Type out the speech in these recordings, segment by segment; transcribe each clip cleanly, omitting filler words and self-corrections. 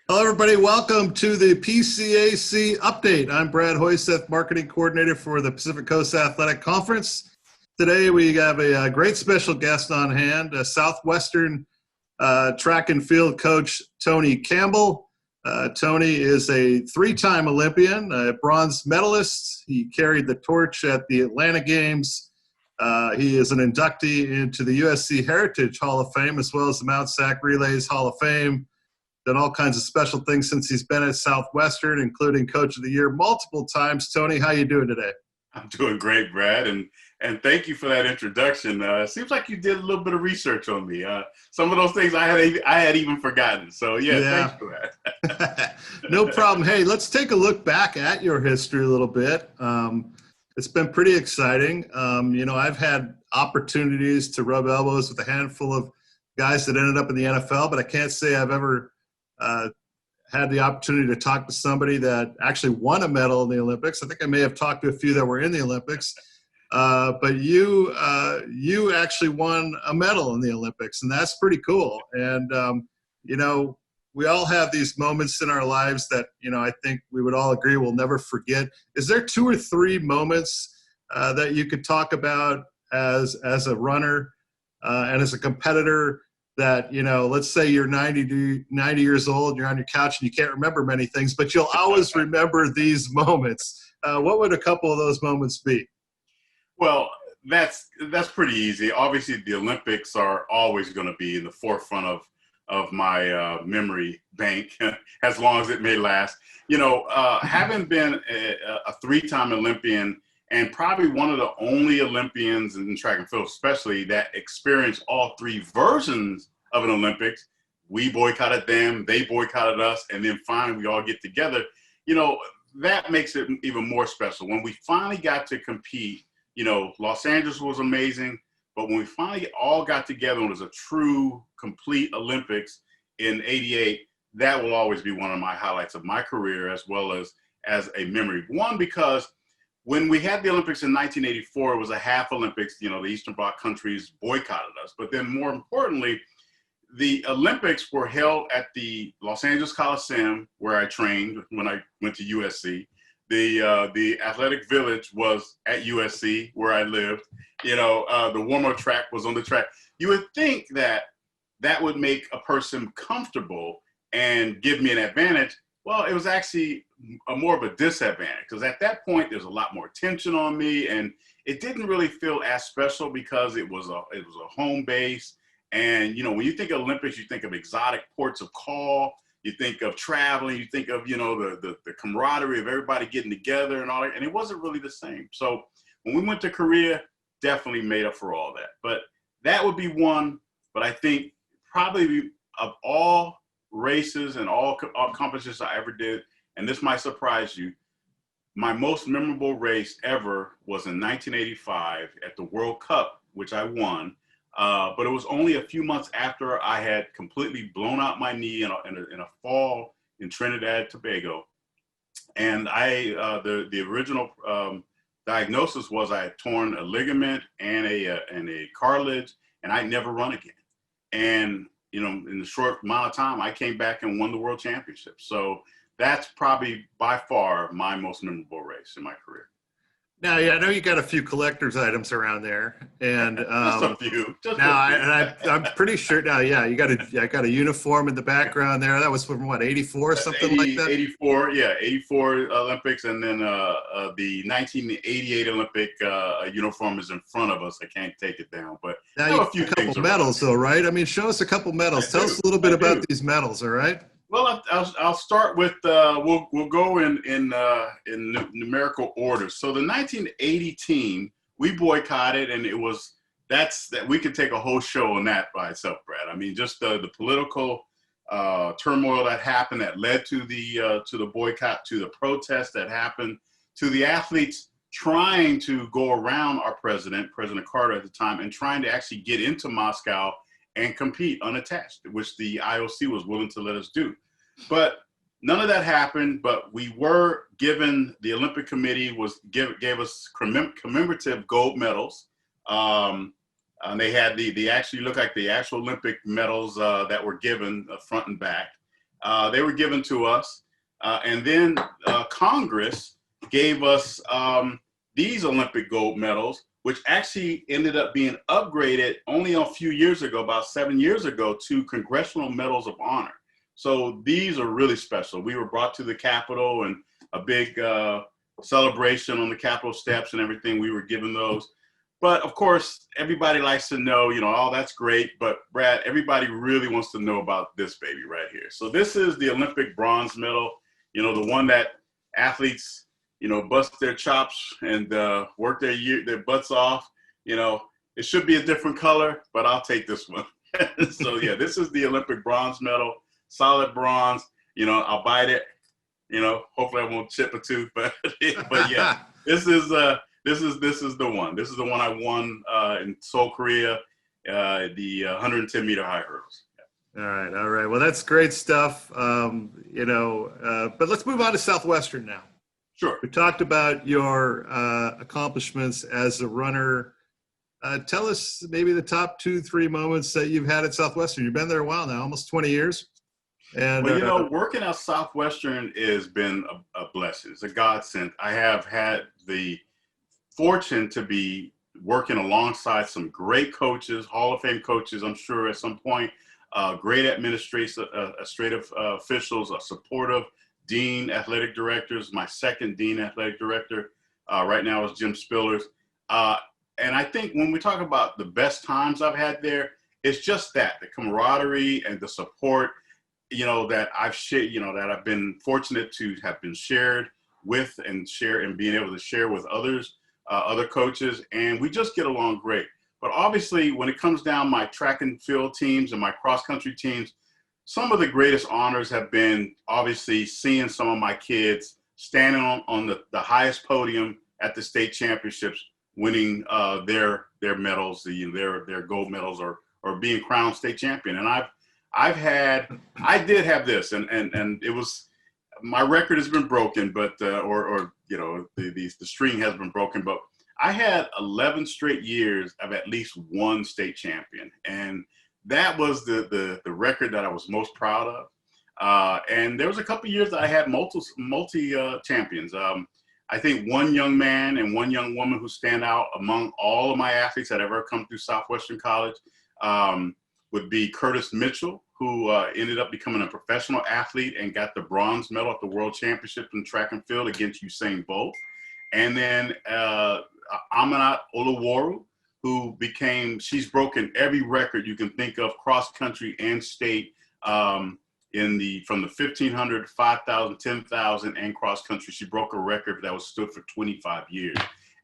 Hello, everybody. Welcome to the PCAC update. I'm Brad Hoyseth, Marketing Coordinator for the Pacific Coast Athletic Conference. Today, we have a great special guest on hand, Southwestern track and field coach, Tonie Campbell. Tonie is a three-time Olympian, a bronze medalist. He carried the torch at the Atlanta Games. He is an inductee into the USC Heritage Hall of Fame, as well as the Mount Sac Relays Hall of Fame. Done all kinds of special things since he's been at Southwestern, including Coach of the Year multiple times. Tony, how you doing today? I'm doing great, Brad, and thank you for that introduction. Seems like you did a little bit of research on me. Some of those things I had even forgotten. So yeah. Thanks for that. No problem. Hey, let's take a look back at your history a little bit. It's been pretty exciting. I've had opportunities to rub elbows with a handful of guys that ended up in the NFL, but I can't say I've ever had the opportunity to talk to somebody that actually won a medal in the Olympics. I think I may have talked to a few that were in the Olympics, but you actually won a medal in the Olympics, and that's pretty cool. And we all have these moments in our lives that I think we would all agree we'll never forget. Is there two or three moments that you could talk about as a runner and as a competitor that, let's say you're 90 years old, you're on your couch and you can't remember many things, but you'll always remember these moments. What would a couple of those moments be? Well, that's pretty easy. Obviously, the Olympics are always going to be in the forefront of my memory bank, as long as it may last. Having been a three-time Olympian and probably one of the only Olympians in track and field, especially, that experienced all three versions of an Olympics. We boycotted them, they boycotted us, and then finally we all get together. That makes it even more special. When we finally got to compete, Los Angeles was amazing, but when we finally all got together and it was a true, complete Olympics in '88, that will always be one of my highlights of my career, as well as a memory. One, because when we had the Olympics in 1984, it was a half Olympics. The Eastern Bloc countries boycotted us. But then more importantly, the Olympics were held at the Los Angeles Coliseum, where I trained when I went to USC. The athletic village was at USC, where I lived. The warm-up track was on the track. You would think that would make a person comfortable and give me an advantage. Well, it was actually more of a disadvantage, because at that point there's a lot more tension on me, and it didn't really feel as special because it was a home base. And when you think of Olympics, you think of exotic ports of call, you think of traveling, you think of the camaraderie of everybody getting together and all that, and it wasn't really the same. So when we went to Korea, definitely made up for all that. But that would be one. But I think probably of all races and all competitions I ever did, and this might surprise you, my most memorable race ever was in 1985 at the World Cup, which I won. But it was only a few months after I had completely blown out my knee in a fall in Trinidad and Tobago. And the original diagnosis was I had torn a ligament and a cartilage, and I'd never run again. And in the short amount of time, I came back and won the world championship. So that's probably by far my most memorable race in my career. Now, I know you got a few collector's items around there, and just a few. I'm pretty sure now. Yeah, I got a uniform in the background there. That was from what, 84, something like that. 84, yeah, 84 Olympics, and then the 1988 Olympic uniform is in front of us. I can't take it down, but now you have a couple medals, though, right? I mean, show us a couple medals. Tell us a little bit about these medals, all right? Well, I'll start with we'll go in numerical order. So the 1980 team, we boycotted, and that we could take a whole show on that by itself, Brad. I mean, just the political turmoil that happened that led to the boycott, to the protests that happened, to the athletes trying to go around our President Carter at the time, and trying to actually get into Moscow and compete unattached, which the IOC was willing to let us do. But none of that happened, but we were given, the Olympic Committee gave us commemorative gold medals. And they had they actually look like the actual Olympic medals that were given front and back. They were given to us. And then Congress gave us these Olympic gold medals, which actually ended up being upgraded only a few years ago, about 7 years ago, to Congressional Medals of Honor. So these are really special. We were brought to the Capitol and a big celebration on the Capitol steps and everything. We were given those. But of course, everybody likes to know, oh, that's great. But Brad, everybody really wants to know about this baby right here. So this is the Olympic bronze medal, the one that athletes, bust their chops and work their butts off. It should be a different color, but I'll take this one. So yeah, this is the Olympic bronze medal, solid bronze. I'll bite it. Hopefully I won't chip a tooth, but yeah, this is the one. This is the one I won in Seoul, Korea, the 110-meter high hurdles. All right. Well, that's great stuff. But let's move on to Southwestern now. Sure. We talked about your accomplishments as a runner. Tell us maybe the top 2-3 moments that you've had at Southwestern. You've been there a while now, almost 20 years. And well, working at Southwestern has been a blessing. It's a godsend. I have had the fortune to be working alongside some great coaches, Hall of Fame coaches, I'm sure at some point, great administrative officials, a supportive dean, athletic directors. My second dean, athletic director, right now is Jim Spillers. And I think when we talk about the best times I've had there, it's just that, the camaraderie and the support, that I've shared, that I've been fortunate to have been shared with and being able to share with others, other coaches, and we just get along great. But obviously, when it comes down my track and field teams and my cross-country teams, some of the greatest honors have been obviously seeing some of my kids standing on the highest podium at the state championships, winning their medals, their gold medals, or being crowned state champion. And I did have this, and it was, my record has been broken, but the string has been broken, but I had 11 straight years of at least one state champion, and that was the record that I was most proud of. And there was a couple of years that I had multi champions. I think one young man and one young woman who stand out among all of my athletes that ever come through Southwestern College would be Curtis Mitchell, who ended up becoming a professional athlete and got the bronze medal at the World Championship in track and field against Usain Bolt. And then Amanat Olaworu, she's broken every record you can think of, cross country and state, from the 1,500, 5,000, 10,000, and cross country. She broke a record that was stood for 25 years.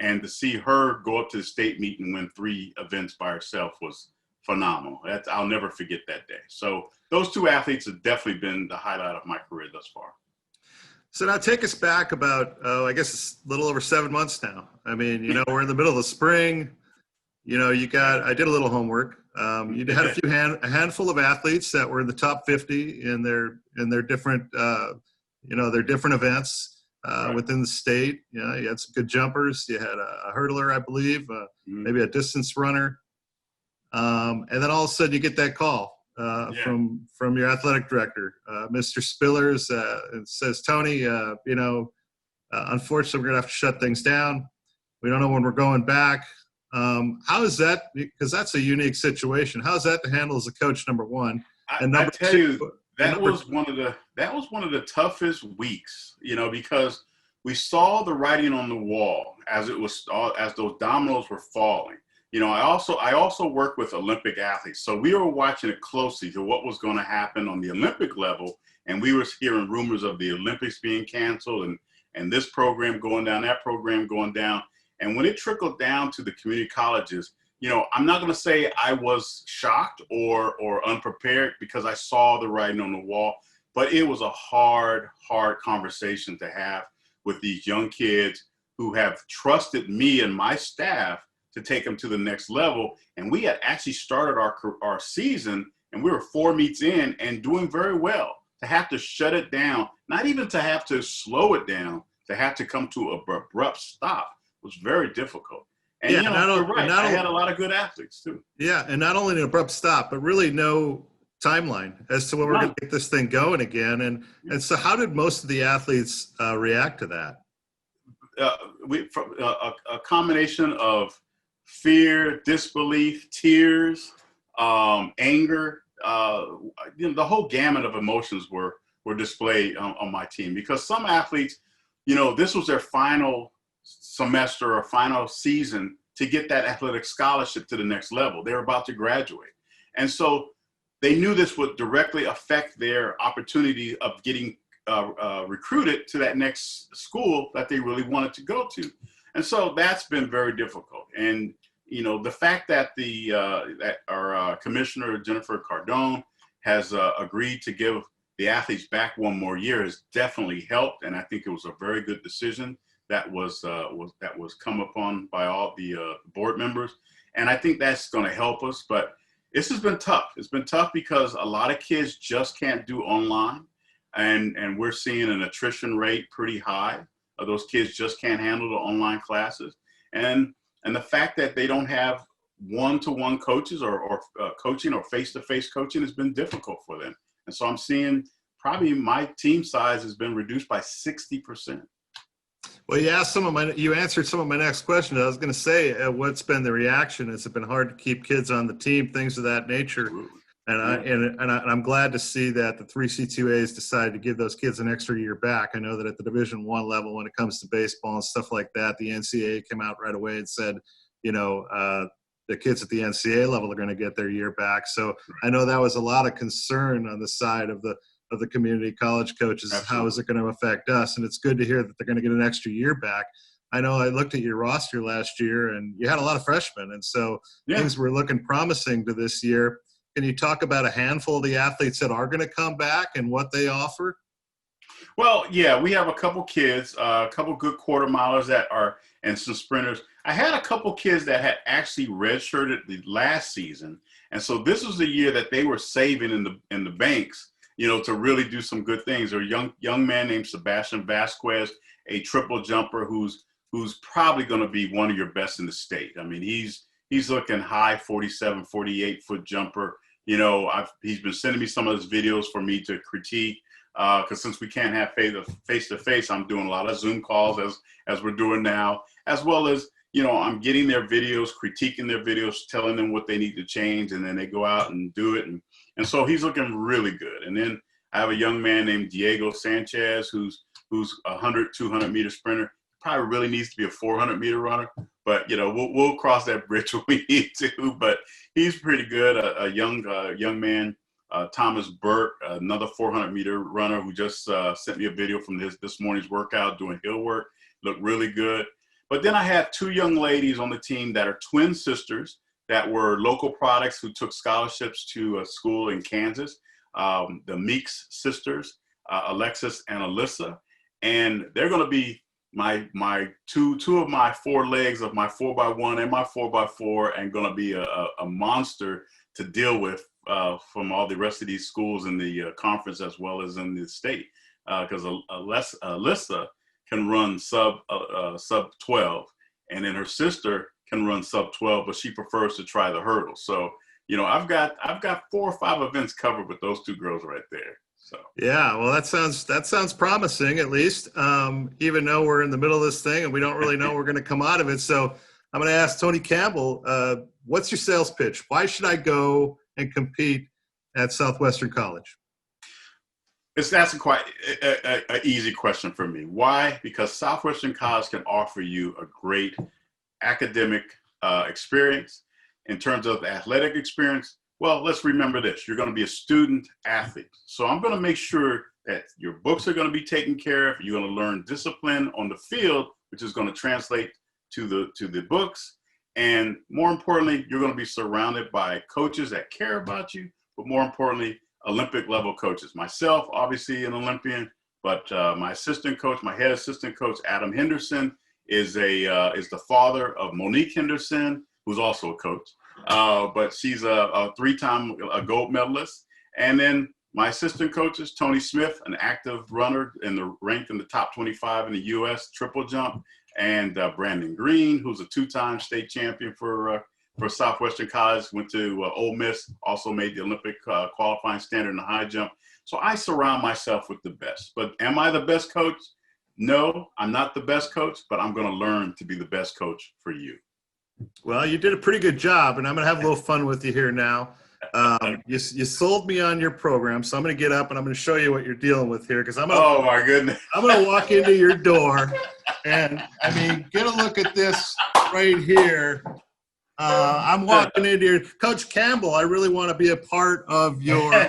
And to see her go up to the state meet and win 3 events by herself was phenomenal. I'll never forget that day. So those 2 athletes have definitely been the highlight of my career thus far. So now take us back about, I guess it's a little over 7 months now. I mean, we're in the middle of the spring. I did a little homework. You had a handful of athletes that were in the top 50 in their different, their different events within the state. You had some good jumpers. You had a hurdler, I believe, maybe a distance runner. And then all of a sudden you get that call from your athletic director, Mr. Spillers, and says, Tony, unfortunately, we're going to have to shut things down. We don't know when we're going back. How is that? Because that's a unique situation. How is that to handle as a coach, number one? And number two, that was one of the toughest weeks, because we saw the writing on the wall as those dominoes were falling. I also work with Olympic athletes, so we were watching it closely to what was going to happen on the Olympic level, and we were hearing rumors of the Olympics being canceled and this program going down, that program going down. And when it trickled down to the community colleges, I'm not going to say I was shocked or unprepared because I saw the writing on the wall, but it was a hard conversation to have with these young kids who have trusted me and my staff to take them to the next level. And we had actually started our season, and we were 4 meets in and doing very well. To have to shut it down, not even to have to slow it down, to have to come to an abrupt stop was very difficult. And you're right, I had a lot of good athletes too. Yeah, and not only an abrupt stop, but really no timeline as to when we're going to get this thing going again. And so how did most of the athletes react to that? A combination of fear, disbelief, tears, anger, the whole gamut of emotions were displayed on my team, because some athletes, this was their final semester or final season to get that athletic scholarship to the next level. They were about to graduate. And so they knew this would directly affect their opportunity of getting recruited to that next school that they really wanted to go to. And so that's been very difficult. And, the fact that that our commissioner, Jennifer Cardone, has agreed to give the athletes back one more year has definitely helped. And I think it was a very good decision that was come upon by all the board members. And I think that's going to help us. But this has been tough. It's been tough because a lot of kids just can't do online. And we're seeing an attrition rate pretty high. Those kids just can't handle the online classes. And the fact that they don't have one-to-one coaches or coaching or face-to-face coaching has been difficult for them. And so I'm seeing probably my team size has been reduced by 60%. Well, you answered some of my next question. I was going to say, what's been the reaction? Has it been hard to keep kids on the team, things of that nature? And I'm glad to see that the 3C2As decided to give those kids an extra year back. I know that at the Division I level, when it comes to baseball and stuff like that, the NCAA came out right away and said, the kids at the NCAA level are going to get their year back. So I know that was a lot of concern on the side of the community college coaches. Absolutely. How is it going to affect us? And it's good to hear that they're going to get an extra year back. I know I looked at your roster last year and you had a lot of freshmen. And so things were looking promising to this year. Can you talk about a handful of the athletes that are going to come back and what they offer? Well, yeah, we have a couple kids, a couple good quarter milers and some sprinters. I had a couple kids that had actually redshirted the last season. And so this was the year that they were saving in the banks, to really do some good things. There's a young man named Sebastian Vasquez, a triple jumper who's probably going to be one of your best in the state. I mean, he's looking high 47, 48-foot jumper. He's been sending me some of his videos for me to critique, because since we can't have face-to-face, I'm doing a lot of Zoom calls as we're doing now, as well as, I'm getting their videos, critiquing their videos, telling them what they need to change, and then they go out and do it. And so he's looking really good. And then I have a young man named Diego Sanchez, who's a 100, 200-meter sprinter. Probably really needs to be a 400-meter runner, but we'll cross that bridge when we need to. But he's pretty good. A young man, Thomas Burke, another 400-meter runner who just sent me a video from this morning's workout doing hill work. Looked really good. But then I have two young ladies on the team that are twin sisters that were local products who took scholarships to a school in Kansas. The Meeks sisters, Alexis and Alyssa, and they're going to be my two of my four legs of my 4x1 and my 4x4, and going to be a monster to deal with from all the rest of these schools in the conference as well as in the state, because Alyssa can run sub 12, and then her sister can run sub 12, but she prefers to try the hurdle. So I've got 4 or 5 events covered with those two girls right there. So yeah, well, that sounds promising, at least, even though we're in the middle of this thing and we don't really know we're going to come out of it. So I'm going to ask Tonie Campbell, what's your sales pitch? Why should I go and compete at Southwestern College? That's quite an easy question for me. Why? Because Southwestern College can offer you a great academic experience. In terms of the athletic experience, well, let's remember this. You're going to be a student athlete. So I'm going to make sure that your books are going to be taken care of. You're going to learn discipline on the field, which is going to translate to the books. And more importantly, you're going to be surrounded by coaches that care about you, but more importantly, Olympic level coaches. Myself, obviously an Olympian, but my assistant coach, my head assistant coach, Adam Henderson, is the father of Monique Henderson, who's also a coach. But she's a 3-time gold medalist. And then my assistant coaches, Tony Smith, an active runner ranked in the top 25 in the U.S. triple jump, and Brandon Green, who's a 2-time state champion for for Southwestern College, went to Ole Miss, also made the Olympic qualifying standard in the high jump. So I surround myself with the best. But am I the best coach? No, I'm not the best coach, but I'm going to learn to be the best coach for you. Well, you did a pretty good job, and I'm going to have a little fun with you here now. You sold me on your program, so I'm going to get up and I'm going to show you what you're dealing with here, because oh my goodness, I'm going to walk into your door, and I mean, get a look at this right here. I'm walking into your Coach Campbell. I really want to be a part of your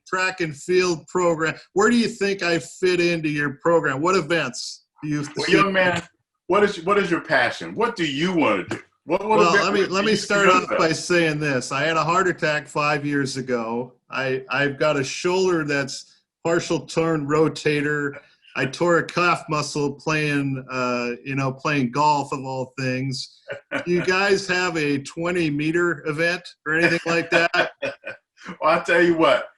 track and field program. Where do you think I fit into your program? What events do you? Well, young man, what is your passion? What do you want to do? Well, let me start off by saying this. I had a heart attack 5 years ago. I've got a shoulder that's partial torn rotator. I tore a calf muscle playing golf of all things. Do you guys have a 20-meter event or anything like that? Well, I'll tell you what.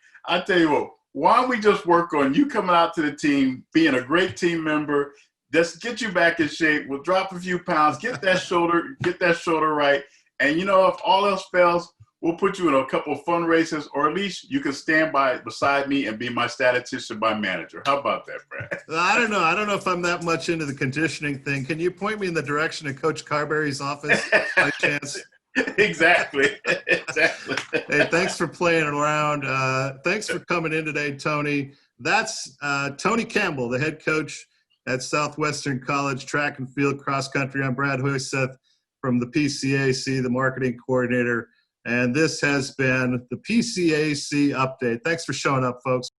Why don't we just work on you coming out to the team, being a great team member? Just get you back in shape. We'll drop a few pounds, get that shoulder right. And if all else fails, we'll put you in a couple of fun races, or at least you can stand beside me and be my statistician, my manager. How about that, Brad? I don't know if I'm that much into the conditioning thing. Can you point me in the direction of Coach Carberry's office by chance? Exactly. Hey, thanks for playing around. Thanks for coming in today, Tony. That's Tonie Campbell, the head coach at Southwestern College track and field cross country. I'm Brad Huyseth from the PCAC, the marketing coordinator. And this has been the PCAC update. Thanks for showing up, folks.